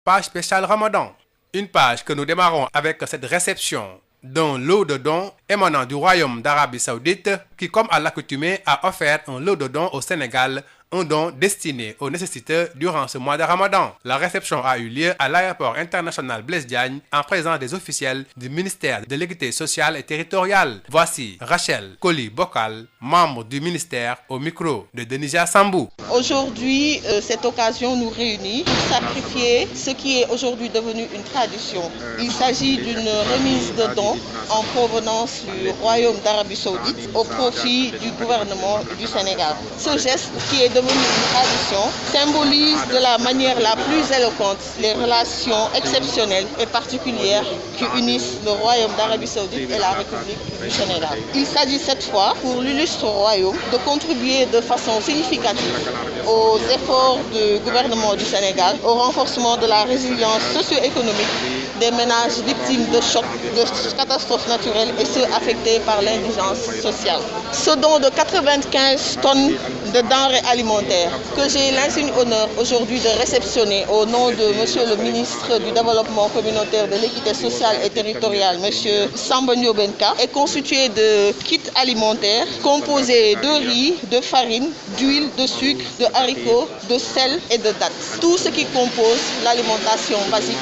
Page spéciale Ramadan. Une page que nous démarrons avec cette réception d'un lot de dons émanant du Royaume d'Arabie Saoudite qui, comme à l'accoutumée, a offert un lot de dons au Sénégal, un don destiné aux nécessiteux durant ce mois de Ramadan. La réception a eu lieu à l'aéroport international Blaise Diagne en présence des officiels du ministère de l'Équité sociale et territoriale. Voici Rachel Koli-Bokal, membre du ministère, au micro de Denisia Sambou. Aujourd'hui, cette occasion nous réunit pour sacrifier ce qui est aujourd'hui devenu une tradition. Il s'agit d'une remise de dons en provenance du Royaume d'Arabie Saoudite au profit du gouvernement du Sénégal. Ce geste qui est devenu une tradition symbolise de la manière la plus éloquente les relations exceptionnelles et particulières qui unissent le Royaume d'Arabie Saoudite et la République du Sénégal. Il s'agit cette fois pour l'illustre Royaume de contribuer de façon significative aux efforts du gouvernement du Sénégal, au renforcement de la résilience socio-économique des ménages victimes de chocs, de catastrophes naturelles et ceux affectés par l'indigence sociale. Ce don de 95 tonnes de denrées alimentaires que j'ai l'insigne honneur aujourd'hui de réceptionner au nom de Monsieur le ministre du Développement communautaire, de l'équité sociale et territoriale, Monsieur Samba Ndiobenka, est constitué de kits alimentaires composés de riz, de farine, d'huile, de sucre, de haricots, de sel et de dattes. Tout ce qui compose l'alimentation basique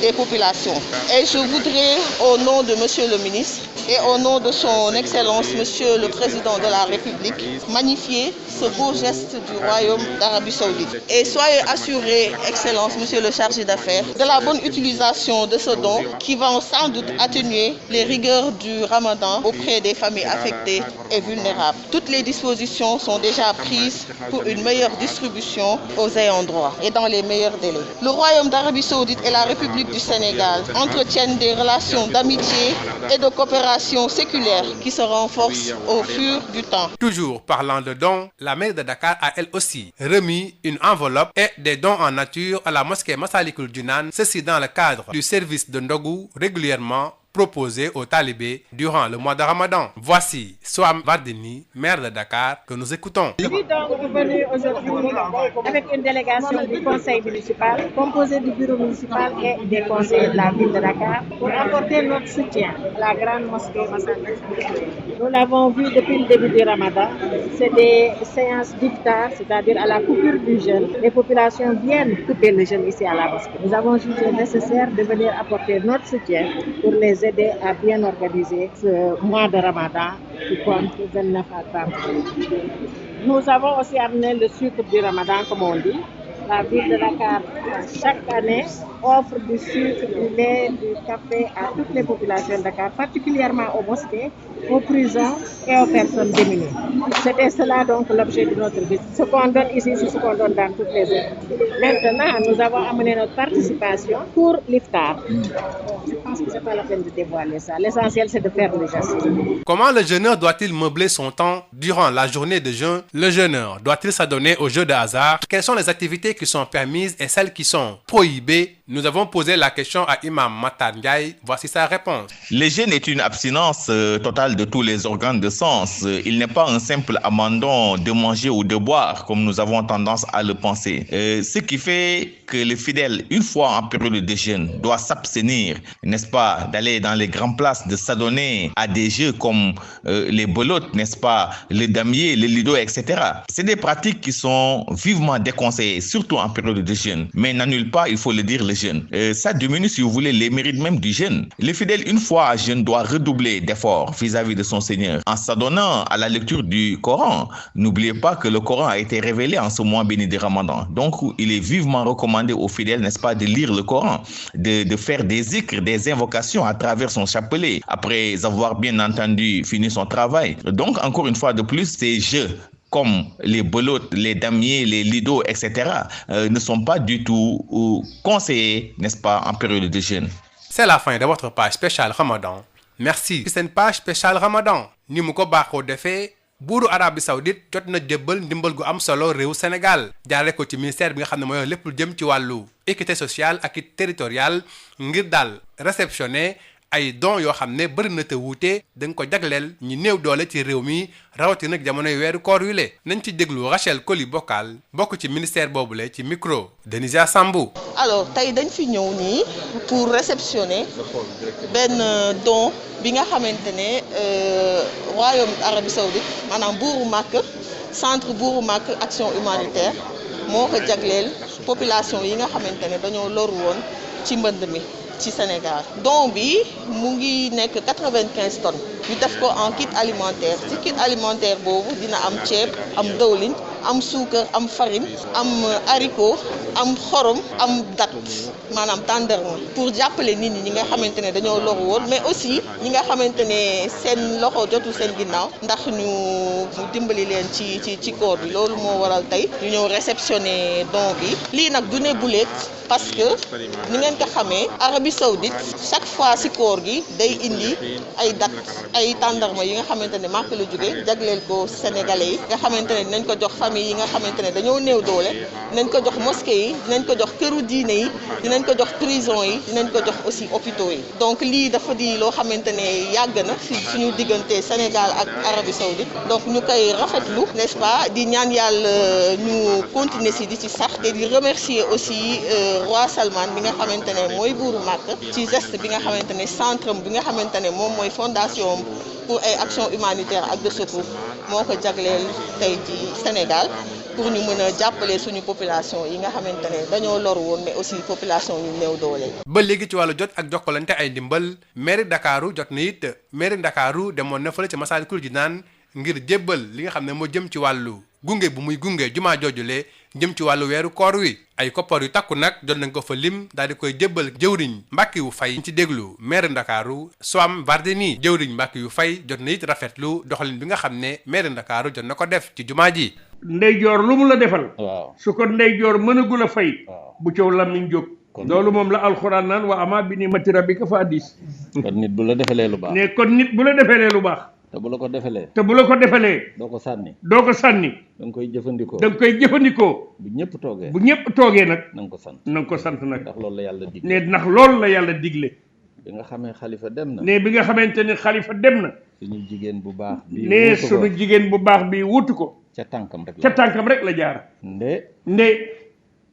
des populations. Et je voudrais, au nom de Monsieur le ministre et au nom de son Excellence, Monsieur le Président de la République, magnifier ce beau geste du Royaume d'Arabie Saoudite. Et soyez assurés, Excellence, Monsieur le chargé d'affaires, de la bonne utilisation de ce don qui va sans doute atténuer les rigueurs du Ramadan auprès des familles affectées et vulnérables. Toutes les dispositions sont déjà prises pour une meilleure distribution aux ayants droit et dans les meilleurs délais. Le Royaume d'Arabie Saoudite et la République du Sénégal entretiennent des relations d'amitié et de coopération séculaire qui se renforcent au fur du temps. Toujours parlant de dons, la mairie de Dakar a elle aussi remis une enveloppe et des dons en nature à la mosquée Massalikul Jinan, ceci dans le cadre du service de Ndogou régulièrement proposé aux talibés durant le mois de Ramadan. Voici Soham Wardini, maire de Dakar, que nous écoutons. Je suis donc venu aujourd'hui avec une délégation du conseil municipal, composée du bureau municipal et des conseillers de la ville de Dakar, pour apporter notre soutien à la grande mosquée Massalikul. Nous l'avons vu depuis le début du Ramadan. C'est des séances d'iftar, c'est-à-dire à la coupure du jeûne. Les populations viennent couper le jeûne ici à la mosquée. Nous avons jugé nécessaire de venir apporter notre soutien pour les aider à bien organiser ce mois de Ramadan qui compte 29 à 30. Nous avons aussi amené le sucre du Ramadan, comme on dit. La ville de Dakar, chaque année, offre du sucre, du lait, du café à toutes les populations de Dakar, particulièrement aux mosquées, aux prisons et aux personnes démunies. C'était cela donc l'objet de notre visite. Ce qu'on donne ici, c'est ce qu'on donne dans toutes les autres. Maintenant, nous avons amené notre participation pour l'iftar. Je pense que ce n'est pas la peine de dévoiler ça. L'essentiel, c'est de faire le geste. Comment le jeûneur doit-il meubler son temps durant la journée de jeûne? Le jeûneur doit-il s'adonner aux jeux de hasard? Quelles sont les activités qui sont permises et celles qui sont prohibées? Nous avons posé la question à Imam Matar Ndiaye. Voici sa réponse. Le jeûne est une abstinence totale de tous les organes de sens. Il n'est pas un simple abandon de manger ou de boire, comme nous avons tendance à le penser. Ce qui fait que le fidèle, une fois en période de jeûne, doit s'abstenir, n'est-ce pas, d'aller dans les grandes places, de s'adonner à des jeux comme les belotes, n'est-ce pas, le damier, le lido, etc. C'est des pratiques qui sont vivement déconseillées, surtout en période de jeûne, mais n'annulent pas, il faut le dire, le jeûne. Ça diminue, si vous voulez, les mérites même du jeûne. Le fidèle, une fois à jeûne, doit redoubler d'efforts vis-à-vis de son Seigneur en s'adonnant à la lecture du Coran. N'oubliez pas que le Coran a été révélé en ce mois béni de Ramadan. Donc, il est vivement recommandé aux fidèles, n'est-ce pas, de lire le Coran, de faire des zikrs, des invocations à travers son chapelet, après avoir bien entendu fini son travail. Donc, encore une fois de plus, ces jeux comme les belotes, les damiers, les lidos, etc., ne sont pas du tout conseillés, n'est-ce pas, en période de jeûne. C'est la fin de votre page spéciale Ramadan. Merci. C'est une page spéciale Ramadan. Ni mu ko baaxoo defee buuru Arabie Saoudite jot na jébbal ndimbal gu am solo réew Sénégal jaaree ko ci ministère bi nga xam ne mooy lépp lu jëm ci wàllu équité sociale ak territoriale ngir daal réceptionner ay don yoo xam ne bëri na te wuute da nga ko jagleel ñi néew doole ci réew mi rawatina nag jamonoy weeru koor wi le nañ ci déglu Rachel Coly Bokal bokk ci ministère boobule ci micro Denisia Sambou. alors tey dañ fi ñëw nii pour réceptionner benn don bi nga xamante ne royaume Arabie Saoudite maanaam buuru Màkk centre buuru Màkk action humanitaire moo ko jagleel population yi nga xamante ne dañoo loru woon ci mbënd mi ci Sénégal. don bi mu ngi nekk 95 tonnes ñu def ko en kit alimentaire ci kit alimentaire boobu dina am ceeb am dëwlin am suukar am farine am haricot am xorom am dat maanaam tàndarma pour jàppale nit ñi nga xamante ne dañoo loru woon mais aussi ñi nga xamante ne seen loxo jotul seen ginnaaw ndax ñu dimbali leen ci koor bi loolu moo waral tey ñu ñëw réceptionner don bi lii nag du ne buleet parce que ni ngeen ko xamee Arabie Saoudite chaque fois ci koor gi day indi ay dat ay tàndarma yi nga xamante ne Màkk la jóge jagleel ko sénégalais yi nga xamante ne dinañ ko jox famille yi nga xamante ne dañoo néew doole dinañ ko jox mosquée yi dinañ ko jox këru diine yi dinañ ko jox prison yi dinañ ko jox aussi hôpitaux yi donc lii dafa di loo xamante ne yàgg na ci suñu diggante Sénégal ak Arabie Saoudite donc ñu koy rafetlu n'est-ce pas di ñaan yàlla ñu continuer ci di ci sax te di remercier aussi roi Salman bi nga xamante ne mooy buuru Màkk ci geste bi nga xamante ne centre bi nga xamante ne moom mooy fondation pour ay action humanitaire ak de secours moo ko jagleel tey ci Sénégal pour ñu mën a jàppale suñu population yi nga xamante ne dañoo loru woon mais aussi population yu néew doole. ba léegi ci wàllu jot ak jokkalante ay ndimbal mairie Ndakaaru jot na it mairie Ndakaaru demoon na fële ci Massalikul Jinaan ngir jébbal li nga xam ne moo jëm ci wàllu gunge bu muy gunge jumaa joojule jëm ci wàllu weeru koor wi ay koppar yu takku nag jot nañ ko fa lim daal di koy jébbal jëwriñ Mbàkke yu fay ci déglu maire Ndakaaru Soham Wardini jëwriñ Mbàkke yu fay jot na it rafetlu doxalin bi nga xam ne maire Ndakaaru jot na ko def ci jumaa ji. ndeyjoor lu mu la defal. waaw su ko ndeyjoor mënagul a fay. bu coow làmmiñ jóg. loolu moom la alxuraan naan wa ama bi ni'mati rabbika fa haddis. kon nit bu la defalee lu baax. ne kon nit bu la defalee lu baax. te bu la ko defalee. te bu la ko defalee. doo ko sànni. doo ko sànni. da nga koy jëfandikoo. da nga koy jëfandikoo. bu ñëpp toogee. bu ñëpp toogee nag. na nga ko sant. na nga ko sant nag. ndax loolu la yàlla digle. ne ndax loolu la yàlla digle. bi nga xamee xalifa dem na. ne bi nga xamante ne xalifa dem na. suñu jigéen bu baax bi ne suñu jigéen bu baax bi wutu ko. ca tànkam rek ca tànkam rek la jaar. nde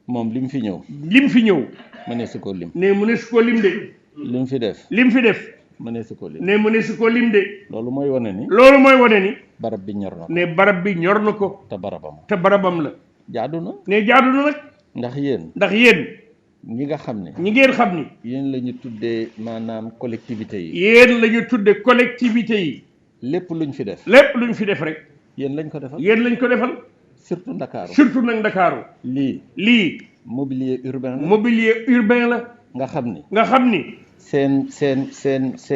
moom lim fi ñëw. lim fi ñëw. mu ne su ko lim. ne mu ne su ko lim de. lim fi def. lim fi def. mu ne su ko lim. ne mu ne su ko lim de. loolu mooy wane ni. loolu mooy wane ni. barab bi ñor na ko. ne barab bi ñor na ko. te barabam. te barabam la. jaadu na. ne jaadu na nag. ndax yéen. ndax yéen. ñi nga xam ne. ñi ngeen xam ni. yéen la ñu tuddee maanaam collectivité yi. yéen la ñu tuddee collectivité yi. lépp luñ fi def. lépp luñ fi def rek. yéen lañ ko defal. yéen lañ ko defal. surtout Ndakaaru. surtout nag Ndakaaru. lii. mobilier urbain la. mobilier urbain la. nga xam ni. nga xam ni.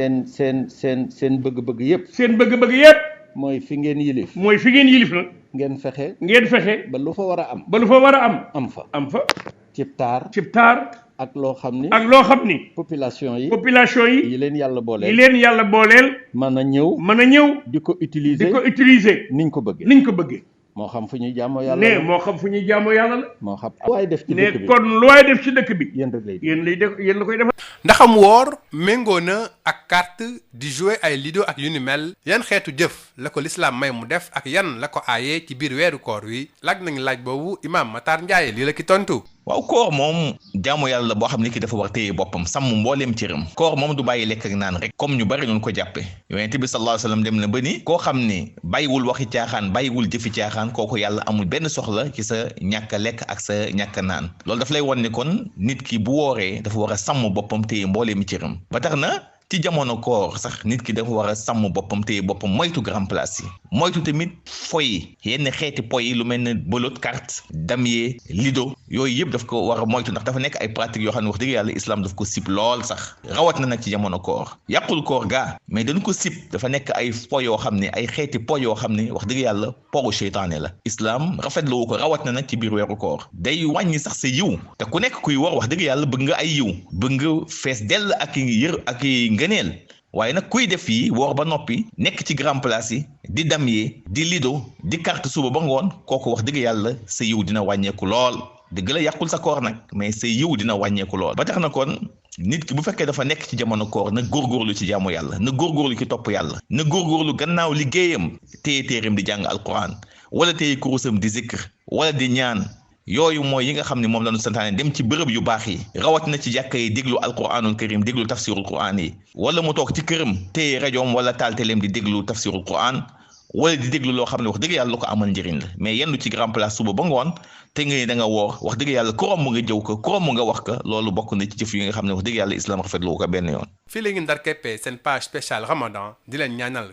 seen bëgg-bëgg yépp. seen bëgg-bëgg yépp. mooy fi ngeen yilif. mooy fi ngeen yilif nag. ngeen fexe. ba lu fa war a am. ba lu fa war a am. am fa. cib taar. ak loo xam ni. population yi. yi leen yàlla booleel. mën a ñëw. di ko utiliser. niñ ko bëggee. moo xam fu ñuy jaamoo yàlla la. moo xam fu ñuy jaamoo yàlla la. moo xam lu waay def ci dëkk bi. kon lu waay def ci dëkk bi. yéen la koy defal. ndaxam woor méngoo na ak carte di jouer ay lido ak yu ni mel yan xeetu jëf la ko lislaam may mu def ak yan la ko aayee ci biir weeru koor wi laaj nañu laaj boobu imaam Matar Ndiaye lii la ki tontu. waaw koor moom jaamu yàlla la boo xam ne ki dafa war téye boppam sàmm mbooleem cëram koor moom du bàyyi lekk ak naan rek comme ñu bari noonu ko jàppe yonent bi sallallahu alayhi wasallam dem na ba ni koo xam ne bàyyiwul waxi caaxaan bàyyiwul jëfi caaxaan kooku yàlla amul benn soxla ci sa ñàkk a lekk ak sa ñàkk a naan loolu daf lay won ne kon nit ki bu wooree dafa war a sàmm boppam téye mbooleem cëram ba tax na ci jamono koor sax nit ki dafa war a sàmm boppam téye boppam moytu grand place yi moytu tamit foy yenn xeeti poy yi lu mel ne belote carte damier lido yooyu yëpp daf ko war a moytu ndax dafa nekk ay pratiques yoo xam ne wax dëgg yàlla islam daf ko sib lool sax rawat na nag ci jamono koor yàqul koor gaa mais dañ ko sib dafa nekk ay po yoo xam ne ay xeeti po yoo xam ne wax dëgg yàlla poru seytaane la islam rafetlu ko rawat na nag ci biir weeru koor day wàññi sax sa yiw te ku nekk kuy woor wax dëgg yàlla bëgg nga ay yiw bëgg nga fees dell ak ngëneel waaye nag kuy def yi woor ba noppi nekk ci grand place yi di damier di lido di carte suba ba ngoon kooku wax dëgg yàlla sa yiw dina wàññeeku lool dëgg la yàqul sa koor nag mais sa yiw dina wàññeeku lool ba tax na kon nit ki bu fekkee dafa nekk ci jamono koor na góorgóorlu ci jaamu yàlla na góorgóorlu ci topp yàlla na góorgóorlu gannaaw liggéeyam téye téeram di jàng alquran wala téye kurusam di zikr wala di ñaan yooyu mooy yi nga xam ne moom lañu santaane dem ci bërëb yu baax yi rawat na ci jàkka yi déglu alquranul karim déglu tafsirul quran yi wala mu toog ci këram téye rajoom wala taal teleem di déglu tafsirul quran wala di déglu loo xam ne wax dëgg yàlla lu ko amal njëriñ la mais yenn ci grand place suba ba ngoon te nga da nga woor wax dëgg yàlla korom mu nga jëw ko korom mu nga wax ko loolu bokk na ci jëf yi nga xam ne wax dëgg yàlla islam rafetlu ko benn yoon. fii la ngi ndar keppee seen page spéciale Ramadan di leen ñaanal